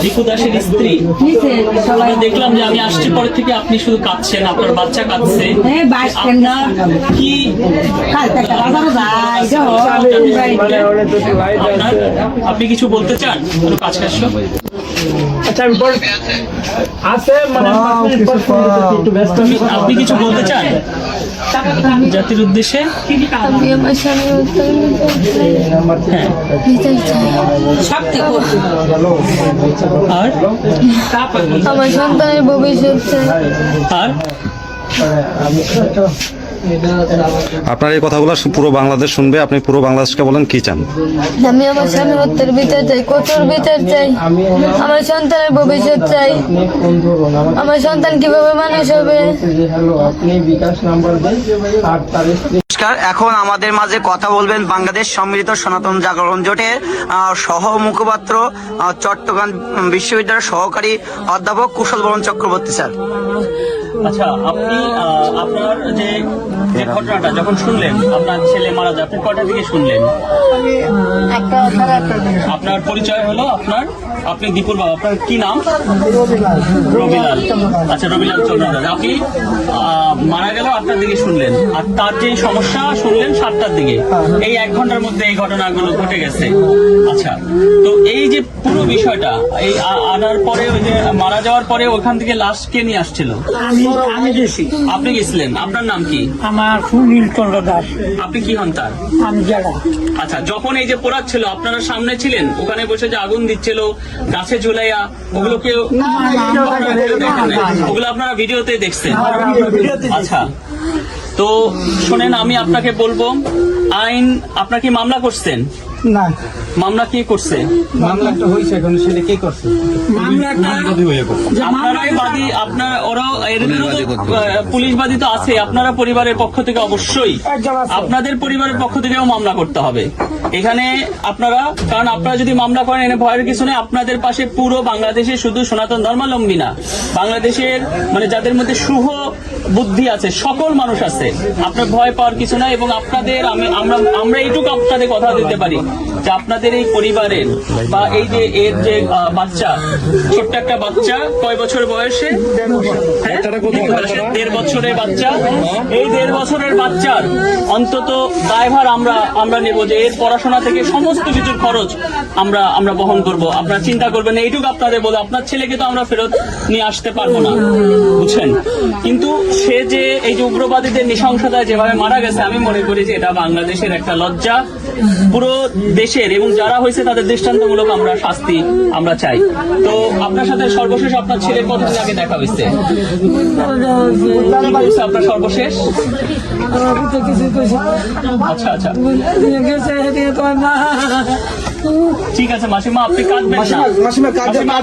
রিকু দাসের স্ত্রী। আমরা দেখলাম যে আমি আসছি পরে থেকে আপনি শুধু কাঁদছেন, আপনার বাচ্চা কাঁদছে। আপনার কি আপনি কিছু বলতে চান? কোনো কাজ আসলো? আচ্ছা আমি আছে মানে আপনি কিছু বলতে চান জাতির উদ্দেশ্যে? আমি আমার স্বামীর হ্যাঁ। আর আমার সন্তানের ভবিষ্যৎ চাই। আর আপনার এই কথাগুলো পুরো বাংলাদেশ শুনবে, আপনি পুরো বাংলাদেশকে বলেন কি চান? আমি আমার স্বামীর হত্যার বিচার চাই, কঠোর বিচার চাই। আমার সন্তানের ভবিষ্যৎ চাই। আমার সন্তান কিভাবে মানুষ হবে। নমস্কার, এখন আমাদের মাঝে কথা বলবেন বাংলাদেশ সম্মিলিত সনাতন জাগরণ জোটের সহ মুখপাত্র চট্টগ্রাম বিশ্ববিদ্যালয়ের সহকারী অধ্যাপক কুশল বরণ চক্রবর্তী স্যার। আচ্ছা, আপনি আপনার যে ঘটনাটা যখন শুনলেন আপনার ছেলে মারা যায়, আপনি কয়টা থেকে শুনলেন? আপনার পরিচয় হলো আপনি দীপুর বাবা। আপনার কি নাম? রবিলাল। আচ্ছা, রবিলাল চন্দ্র। আপনি মারা গেল আপনার দিকে শুনলেন, আর তার যে সমস্যা শুনলেন 7টার দিকে। এই 1 ঘন্টার মধ্যে এই ঘটনাগুলো ঘটে গেছে। আচ্ছা, তো এই যে পুরো বিষয়টা এই আনার পরে, ওই যে মারা যাওয়ার পরে ওখান থেকে লাশ কে নিয়ে আসছিল? আমি গেছি। আপনি গেছিলেন। আপনার নাম কি? আমার সুনীল চন্দ্র দাস। আপনি কি হন তার? আমি জেলা। আচ্ছা, যখন এই যে পোড়াচ্ছিল আপনারা সামনে ছিলেন, ওখানে বসে যে আগুন দিচ্ছিল গাছে ঝুলাইয়া, ওগুলোকে ওগুলো আপনারা ভিডিওতে দেখছেন? আচ্ছা, তো শোনেন, আমি আপনাকে বলবো, আইন আপনার কি মামলা করছেন? না, মামলা কে করছে? মামলা একটা হয়েছে, এখন সেটা কে করছে? আপনারাই বাদী, আপনার ওরাও এর বিরুদ্ধে পুলিশ বাদী তো আছে। আপনারা পরিবারের পক্ষ থেকে অবশ্যই আপনাদের পরিবারের পক্ষ থেকেও মামলা করতে হবে এখানে আপনারা, কারণ আপনারা যদি মামলা করেন এনে ভয়ের কিছু নেই। আপনাদের পাশে পুরো বাংলাদেশে শুধু সনাতন ধর্মাবলম্বী না, বাংলাদেশের মানে যাদের মধ্যে শুভ বুদ্ধি আছে সকল মানুষ আছে। আপনার ভয় পাওয়ার কিছু নাই। এবং আপনাদের আমরা এইটুকু আপনাদের কথা দিতে পারি যে আপনাদের এই পরিবারের বা এই যে এর যে বাচ্চা, ছোট্ট একটা বাচ্চা, কয় বছর বয়সে? 1.5 বছরের বাচ্চা। এই 1.5 বছরের বাচ্চার অন্তত দায়ভার আমরা নেব, যে এর পড়াশোনা থেকে সমস্ত কিছুর খরচ আমরা বহন করব। আপনারা চিন্তা করবেন, এইটুকু আপনাদের বলে। আপনার ছেলেকে তো আমরা ফেরত নিয়ে আসতে পারবো না, বুঝছেন? কিন্তু সে যে এই যে উগ্রবাদীদের নৃশংসতায় যেভাবে মারা গেছে, আমি মনে করি যে এটা বাংলাদেশের একটা লজ্জা পুরো দেশের, এবং যারা হয়েছে তাদের দৃষ্টান্তমূলক আমরা শাস্তি আমরা চাই। তো আপনার সাথে সর্বশেষ আপনার ছেলের কতদিন আগে দেখা হয়েছে? আপনার সর্বশেষ? আচ্ছা আচ্ছা, ঠিক আছে মাসিমা, আপনি কাঁদবেন না।